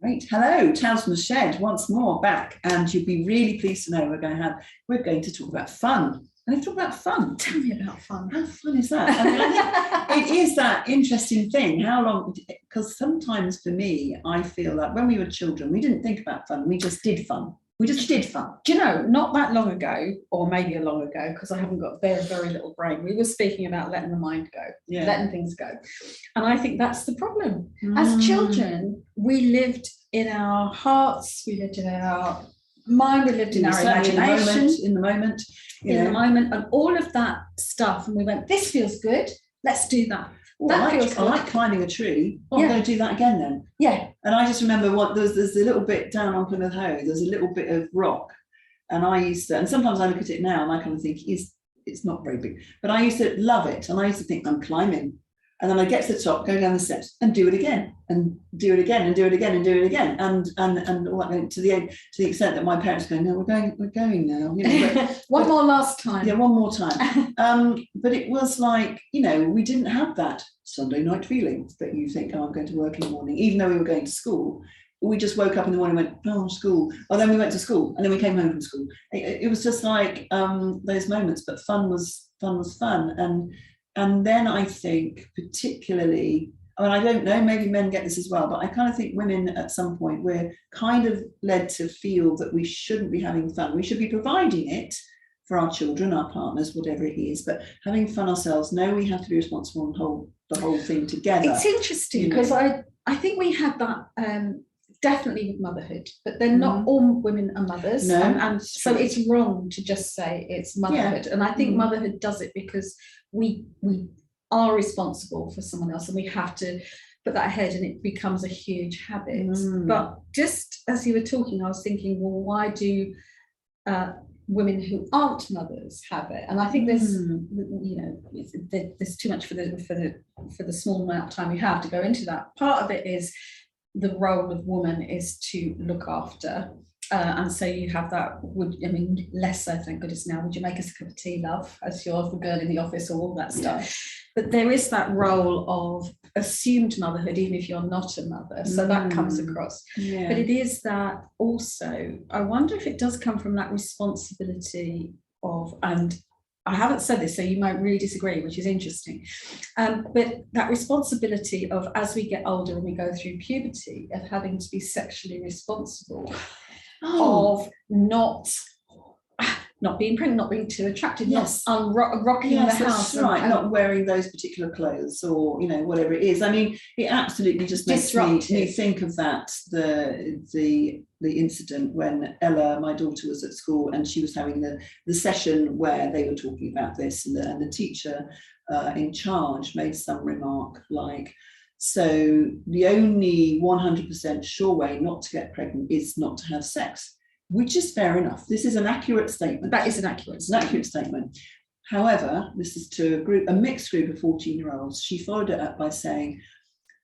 Great. Hello, Tales from the Shed once more back, and you'll be really pleased to know we're going to talk about fun. And let's talk about fun. Tell me about fun. How fun is that? I mean, I think it is that interesting thing. How long? Because sometimes for me, I feel like when we were children, we didn't think about fun. We just did fun. We just did fun. Do you know, not that long ago, or maybe a long ago, because I haven't got a very, very little brain, we were speaking about letting the mind go, letting things go. And I think that's the problem. As children, we lived in our hearts, we lived in our mind, we lived in our imagination. In the moment, and all of that stuff. And we went, this feels good, let's do that. I like climbing a tree. I'm going to do that again then. Yeah. And I just remember there's a little bit down on Plymouth Hoe, there's a little bit of rock. And I used to, and sometimes I look at it now and I kind of think it's not very big, but I used to love it. And I used to think I'm climbing. And then I get to the top, go down the steps and do it again and do it again and do it again and do it again. And all that to the extent that my parents go, no, we're going now. One more last time. Yeah, one more time. But it was like, we didn't have that Sunday night feeling that you think, I'm going to work in the morning, even though we were going to school. We just woke up in the morning and went, school. Or then we went to school and then we came home from school. It was just like those moments, but fun was fun. And then I think particularly, I don't know, maybe men get this as well, but I kind of think women at some point, we're kind of led to feel that we shouldn't be having fun. We should be providing it for our children, our partners, whatever it is, but having fun ourselves. No, we have to be responsible and hold the whole thing together. It's interesting because I think we had that definitely with motherhood, but then not all women are mothers. No, and so it's wrong to just say it's motherhood. And I think motherhood does it because we are responsible for someone else and we have to put that ahead, and it becomes a huge habit. But just as you were talking, I was thinking, well, why do women who aren't mothers have it? And I think there's there's too much for the small amount of time you have to go into that. Part of it is the role of woman is to look after, and so you have that. Less so, thank goodness now. Would you make us a cup of tea, love, as you're the girl in the office, or all that stuff? But there is that role of assumed motherhood, even if you're not a mother. So that comes across. But it is that also, I wonder if it does come from that responsibility of, and I haven't said this, so you might really disagree, which is interesting. But that responsibility of, as we get older and we go through puberty, of having to be sexually responsible, of not being pregnant, not being too attractive, not rocking the house. Right, not wearing those particular clothes or, whatever it is. I mean, it absolutely just makes me think of that, the incident when Ella, my daughter, was at school and she was having the session where they were talking about this, and the teacher in charge made some remark like, so the only 100% sure way not to get pregnant is not to have sex. Which is fair enough. This is an accurate statement. That is an accurate statement. However, this is to a mixed group of 14-year-olds. She followed it up by saying,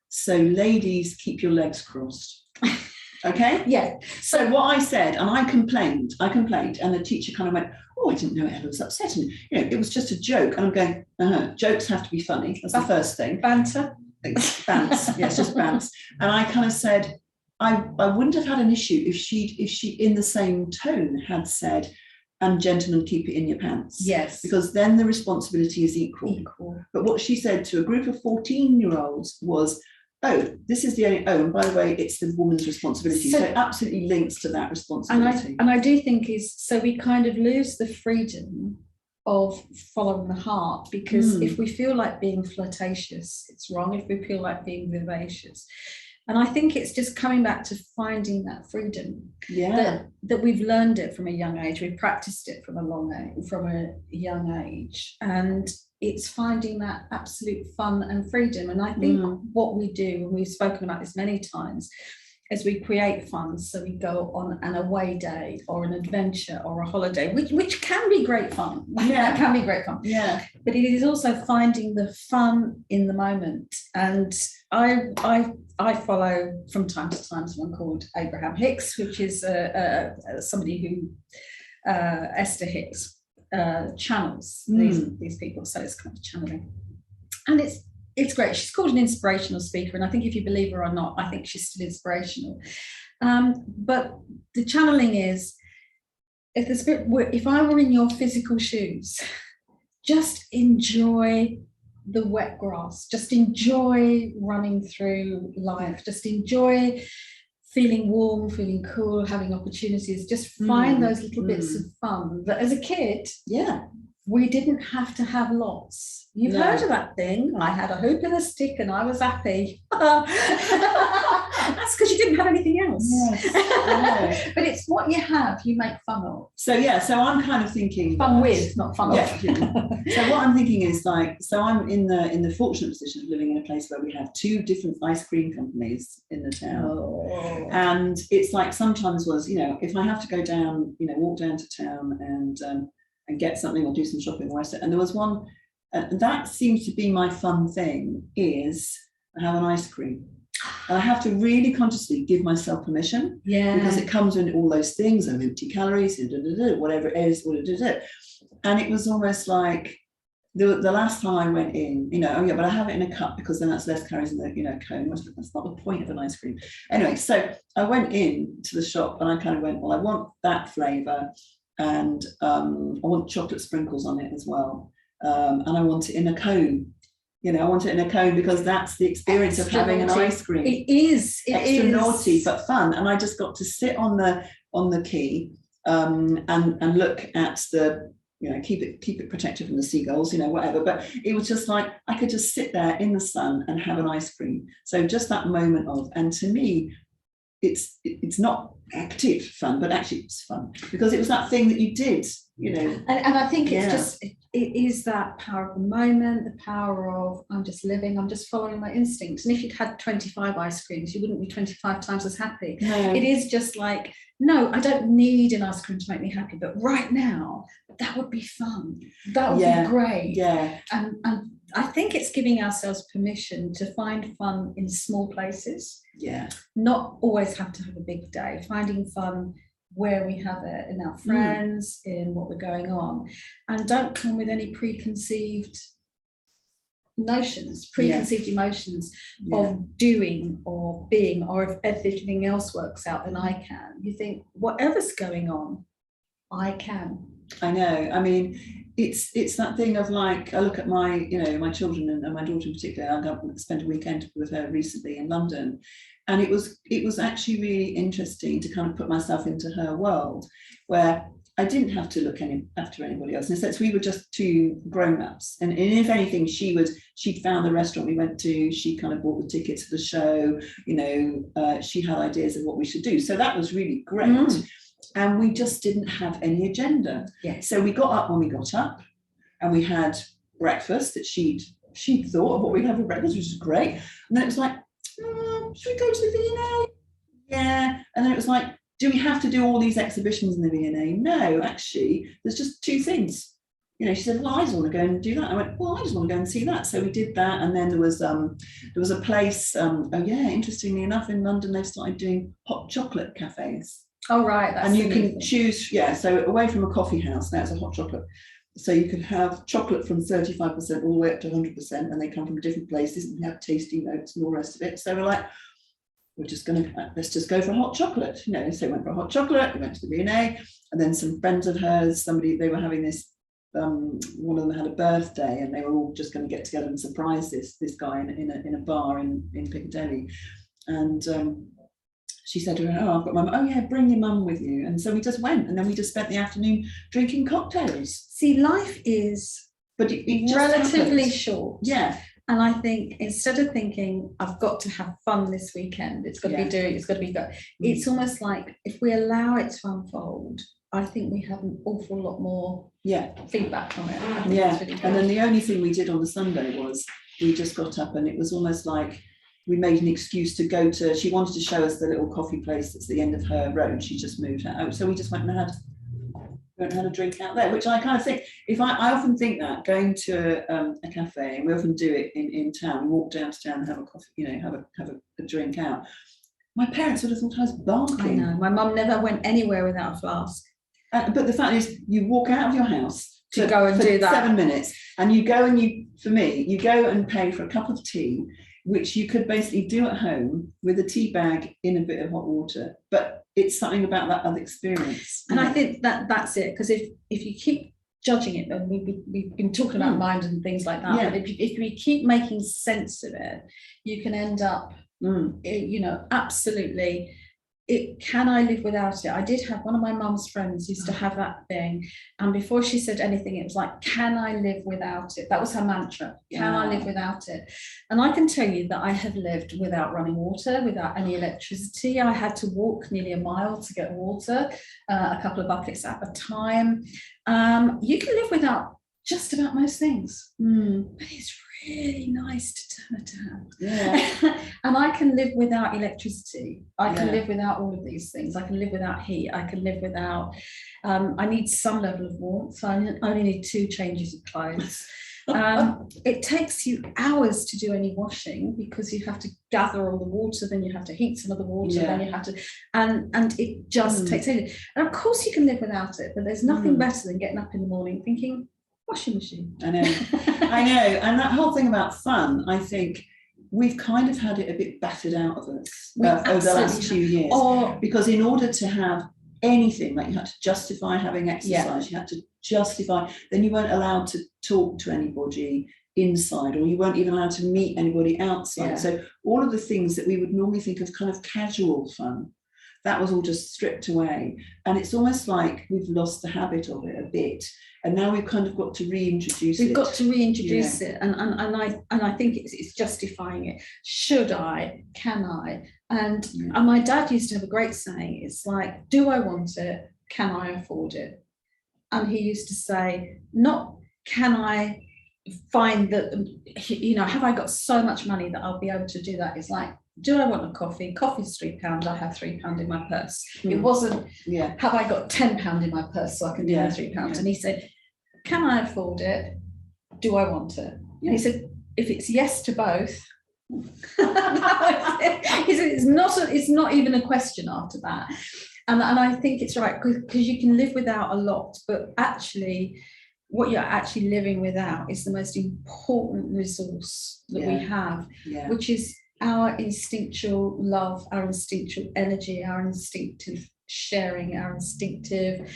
so ladies, keep your legs crossed. Okay? Yeah. So what I said, and I complained, and the teacher kind of went, I didn't know Ella was upset. And, it was just a joke. And I'm going, jokes have to be funny. That's the first thing. Banter. Bants. Yes, just bants. And I kind of said, I wouldn't have had an issue if she in the same tone had said, and gentlemen, keep it in your pants. Yes. Because then the responsibility is equal. But what she said to a group of 14-year-olds was, this is the only, and by the way, it's the woman's responsibility. So it absolutely links to that responsibility. And I do think so we kind of lose the freedom of following the heart, because if we feel like being flirtatious, it's wrong. If we feel like being vivacious. And I think it's just coming back to finding that freedom. That we've learned it from a young age. We've practiced it from a young age. And it's finding that absolute fun and freedom. And I think what we do, and we've spoken about this many times, is we create fun. So we go on an away day or an adventure or a holiday, which can be great fun. That can be great fun. Yeah. But it is also finding the fun in the moment. And I follow from time to time someone called Abraham Hicks, which is somebody who Esther Hicks channels these people. So it's kind of channeling. And it's it's great. She's called an inspirational speaker, and I think if you believe her or not, I think she's still inspirational. But the channeling is, if I were in your physical shoes, just enjoy the wet grass, just enjoy running through life, just enjoy feeling warm, feeling cool, having opportunities, just find those little bits of fun that as a kid, we didn't have to have lots. You've heard of that thing, I had a hoop and a stick and I was happy. That's because you didn't have anything else. Yes, but it's what you have, you make fun of. So I'm kind of thinking fun with, not fun of. So what I'm thinking is like, so I'm in the fortunate position of living in a place where we have 2 different ice cream companies in the town. And it's like sometimes was, if I have to go down, walk down to town and get something or do some shopping, and there was one that seems to be my fun thing, is I have an ice cream. And I have to really consciously give myself permission, because it comes in all those things, and empty calories, whatever it is, and it was almost like the last time I went in, but I have it in a cup because then that's less calories in the cone. That's not the point of an ice cream. Anyway, so I went in to the shop and I kind of went, well, I want that flavour, and I want chocolate sprinkles on it as well, and I want it in a cone. I want it in a cone because that's the experience of having an ice cream. It is. Extra naughty but fun. And I just got to sit on the quay and look at the, keep it protected from the seagulls, whatever. But it was just like I could just sit there in the sun and have an ice cream. So just that moment of, and to me, it's not active fun, but actually it's fun because it was that thing that you did, And I think it's just, it is that power of the moment, the power of I'm just living, I'm just following my instincts. And if you'd had 25 ice creams, you wouldn't be 25 times as happy. No. It is just like, no, I don't need an ice cream to make me happy, but right now, that would be fun. That would be great. Yeah. And I think it's giving ourselves permission to find fun in small places. Yeah. Not always have to have a big day. Finding fun where we have it, in our friends, in what we're going on, and don't come with any preconceived notions, preconceived emotions of doing or being, or if everything else works out, then I can. You think whatever's going on, I can. I know. I mean, it's that thing of like, I look at my, my children and my daughter in particular. I spent a weekend with her recently in London, and it was actually really interesting to kind of put myself into her world, where I didn't have to look after anybody else. In a sense, we were just 2 grown-ups, and if anything, she'd found the restaurant we went to. She kind of bought the tickets for the show. She had ideas of what we should do, so that was really great. And we just didn't have any agenda. So we got up when we got up, and we had breakfast that she'd thought of what we'd have for breakfast, which was great. And then it was like, should we go to the V&A? Yeah. And then it was like, do we have to do all these exhibitions in the V&A? No, actually, there's just 2 things. She said, well, I just want to go and do that. I went, well, I just want to go and see that. So we did that. And then there was a place, interestingly enough, in London, they've started doing hot chocolate cafes. Oh, right. And you can choose, so away from a coffee house, now it's a hot chocolate. So you can have chocolate from 35% all the way up to 100%, and they come from different places and have tasty notes and all the rest of it. So we're like, let's just go for a hot chocolate. So we went for a hot chocolate, we went to the V&A, and then some friends of hers, they were having this, one of them had a birthday, and they were all just going to get together and surprise this guy in a bar in Piccadilly. And she said to her, I've got my mum. Oh yeah, bring your mum with you. And so we just went, and then we just spent the afternoon drinking cocktails. See, life is it relatively short. Yeah. And I think instead of thinking, I've got to have fun this weekend, it's got to be doing, it's got to be good. It's almost like if we allow it to unfold, I think we have an awful lot more feedback from it. Yeah. Really, and then the only thing we did on the Sunday was we just got up, and it was almost like we made an excuse to go to, she wanted to show us the little coffee place that's the end of her road. She just moved out. So we just went and had a drink out there, which I kind of think, I often think that going to a cafe, and we often do it in town, walk down to town and have a coffee, have a drink out. My parents would have thought I was barking. I know, my mum never went anywhere without a flask. But the fact is, you walk out of your house, to go and do that 7 minutes, and you go and you go and pay for a cup of tea, which you could basically do at home with a tea bag in a bit of hot water, but it's something about that other experience. And I think that's it, because if you keep judging it, and we've been talking about mind and things like that, but if we keep making sense of it, you can end up absolutely, can I live without it? I did have one of my mum's friends used to have that thing, and before she said anything, it was like, can I live without it? That was her mantra. Can I live without it? And I can tell you that I have lived without running water, without any electricity. I had to walk nearly a mile to get water, a couple of buckets at a time. You can live without just about most things, but it's really nice to turn it down. Yeah. And I can live without electricity. I can live without all of these things. I can live without heat. I can live without, I need some level of warmth. So I only need 2 changes of clothes. It takes you hours to do any washing, because you have to gather all the water, then you have to heat some of the water, then you have to, and it just takes ages. And of course you can live without it, but there's nothing better than getting up in the morning thinking, washing machine. I know. And that whole thing about fun, I think we've kind of had it a bit battered out of us over the last 2 years. Because in order to have anything, like you had to justify having exercise, you had to justify, then you weren't allowed to talk to anybody inside, or you weren't even allowed to meet anybody outside. So all of the things that we would normally think of kind of casual fun, that was all just stripped away. And it's almost like we've lost the habit of it a bit. And now we've kind of got to reintroduce it. We've got to reintroduce it. And I think it's justifying it. Should I? Can I? And my dad used to have a great saying. It's like, do I want it? Can I afford it? And he used to say, not can I find that, have I got so much money that I'll be able to do that? It's like, do I want a coffee? Coffee's £3. I have £3 in my purse. It wasn't, have I got £10 in my purse so I can do my £3? And he said, can I afford it? Do I want it? And he said, if it's yes to both, he said, it's not even a question after that. And I think it's right, because you can live without a lot, but actually what you're actually living without is the most important resource that we have, which is our instinctual love, our instinctual energy, our instinctive sharing, our instinctive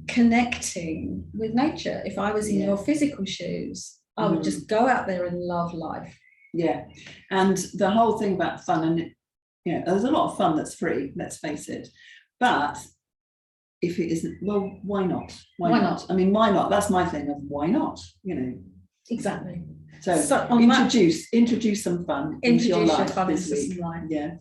connecting with nature. If I was in your physical shoes, I would just go out there and love life. Yeah. And the whole thing about fun, and there's a lot of fun that's free, let's face it. But if it isn't, well, why not? Why not? I mean, why not? That's my thing of why not, Exactly. So introduce some fun into your life this week. Yeah.